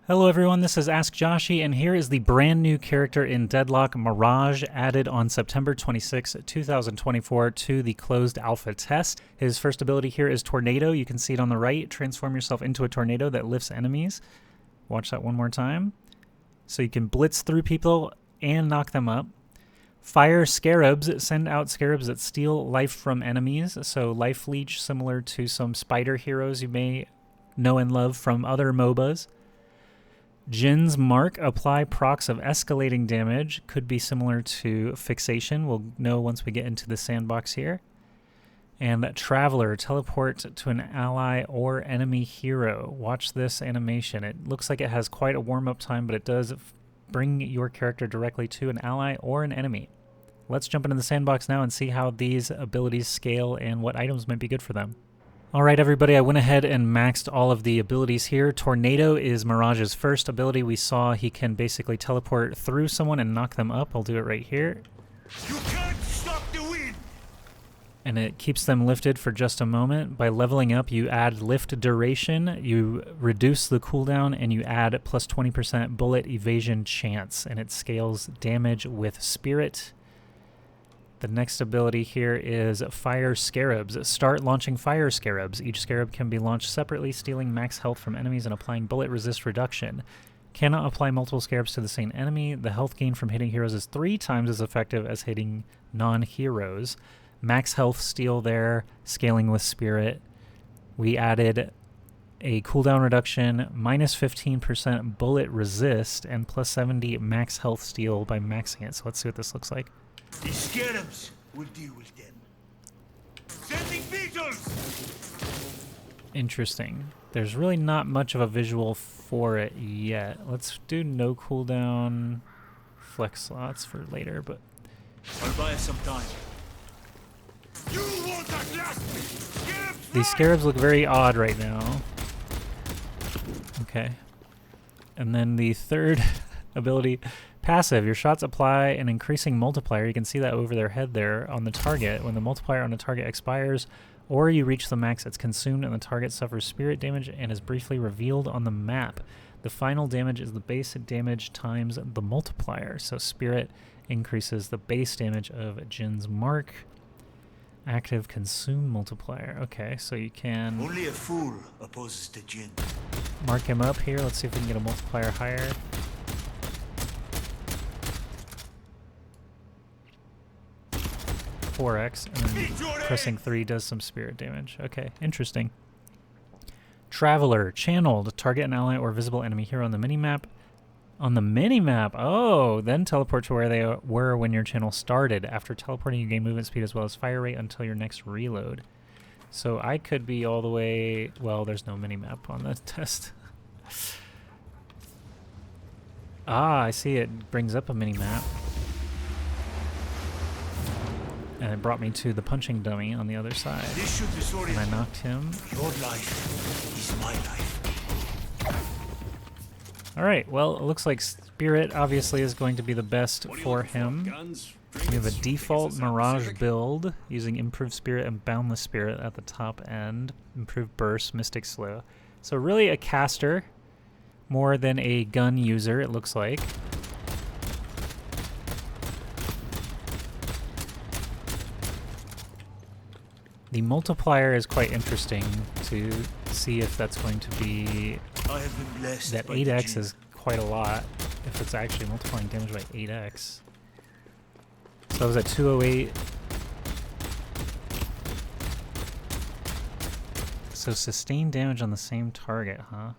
Hello everyone, this is Ask Joshi, and here is the brand new character in Deadlock, Mirage, added on September 26, 2024 to the closed alpha test. His first ability here is Tornado. You can see it on the right. Transform yourself into a tornado that lifts enemies. Watch that one more time. So you can blitz through people and knock them up. Fire Scarabs. Send out scarabs that steal life from enemies. So life leech, similar to some spider heroes you may know and love from other MOBAs. Jin's Mark, apply procs of escalating damage, could be similar to Fixation. We'll know once we get into the sandbox here. And Traveler, teleport to an ally or enemy hero. Watch this animation. It looks like it has quite a warm-up time, but it does bring your character directly to an ally or an enemy. Let's jump into the sandbox now and see how these abilities scale and what items might be good for them. Alright everybody, I went ahead and maxed all of the abilities here. Tornado is Mirage's first ability. We saw he can basically teleport through someone and knock them up. I'll do it right here. You can't stop the wind! And it keeps them lifted for just a moment. By leveling up, you add lift duration, you reduce the cooldown, and you add plus 20% bullet evasion chance. And it scales damage with spirit. The next ability here is Fire Scarabs. Start launching Fire Scarabs. Each scarab can be launched separately, stealing max health from enemies and applying bullet resist reduction. Cannot apply multiple scarabs to the same enemy. The health gain from hitting heroes is 3 times as effective as hitting non-heroes. Max health steal there, scaling with spirit. We added a cooldown reduction, minus 15% bullet resist, and plus 70 max health steal by maxing it. So let's see what this looks like. The scarabs will deal with them. Sending beetles! Interesting. There's really not much of a visual for it yet. Let's do no cooldown flex slots for later, but I'll buy us some time. You won't outlast me! Scarabs these scarabs look very odd right now. Okay. And then the third ability, passive. Your shots apply an increasing multiplier. You can see that over their head there on the target. When the multiplier on a target expires or you reach the max, it's consumed and the target suffers spirit damage and is briefly revealed on the map. The final damage is the base damage times the multiplier. So spirit increases the base damage of Jin's Mark. Active consume multiplier. Okay, so you can Only a fool opposes the Jinn. mark him up here. Let's see if we can get a multiplier higher. .4x, and then pressing 3 does some spirit damage. Okay, interesting. Traveler, channeled, target an ally or visible enemy hero on the minimap. On the minimap, oh, then teleport to where they were when your channel started. After teleporting, you gain movement speed as well as fire rate until your next reload. So I could be all the way, well, there's no minimap on the test. Ah, I see it brings up a minimap. And it brought me to the punching dummy on the other side. This should disorient And I knocked him. Your life is my life. Alright, well, it looks like Spirit obviously is going to be the best for him. We have a default Mirage build using Improved Spirit and Boundless Spirit at the top end. Improved Burst, Mystic Slow. So really a caster more than a gun user, it looks like. The multiplier is quite interesting to see if that's going to be... I have been blessed That by the 8x Jinn. is quite a lot if it's actually multiplying damage by 8x. So I was at 208. So sustained damage on the same target, huh?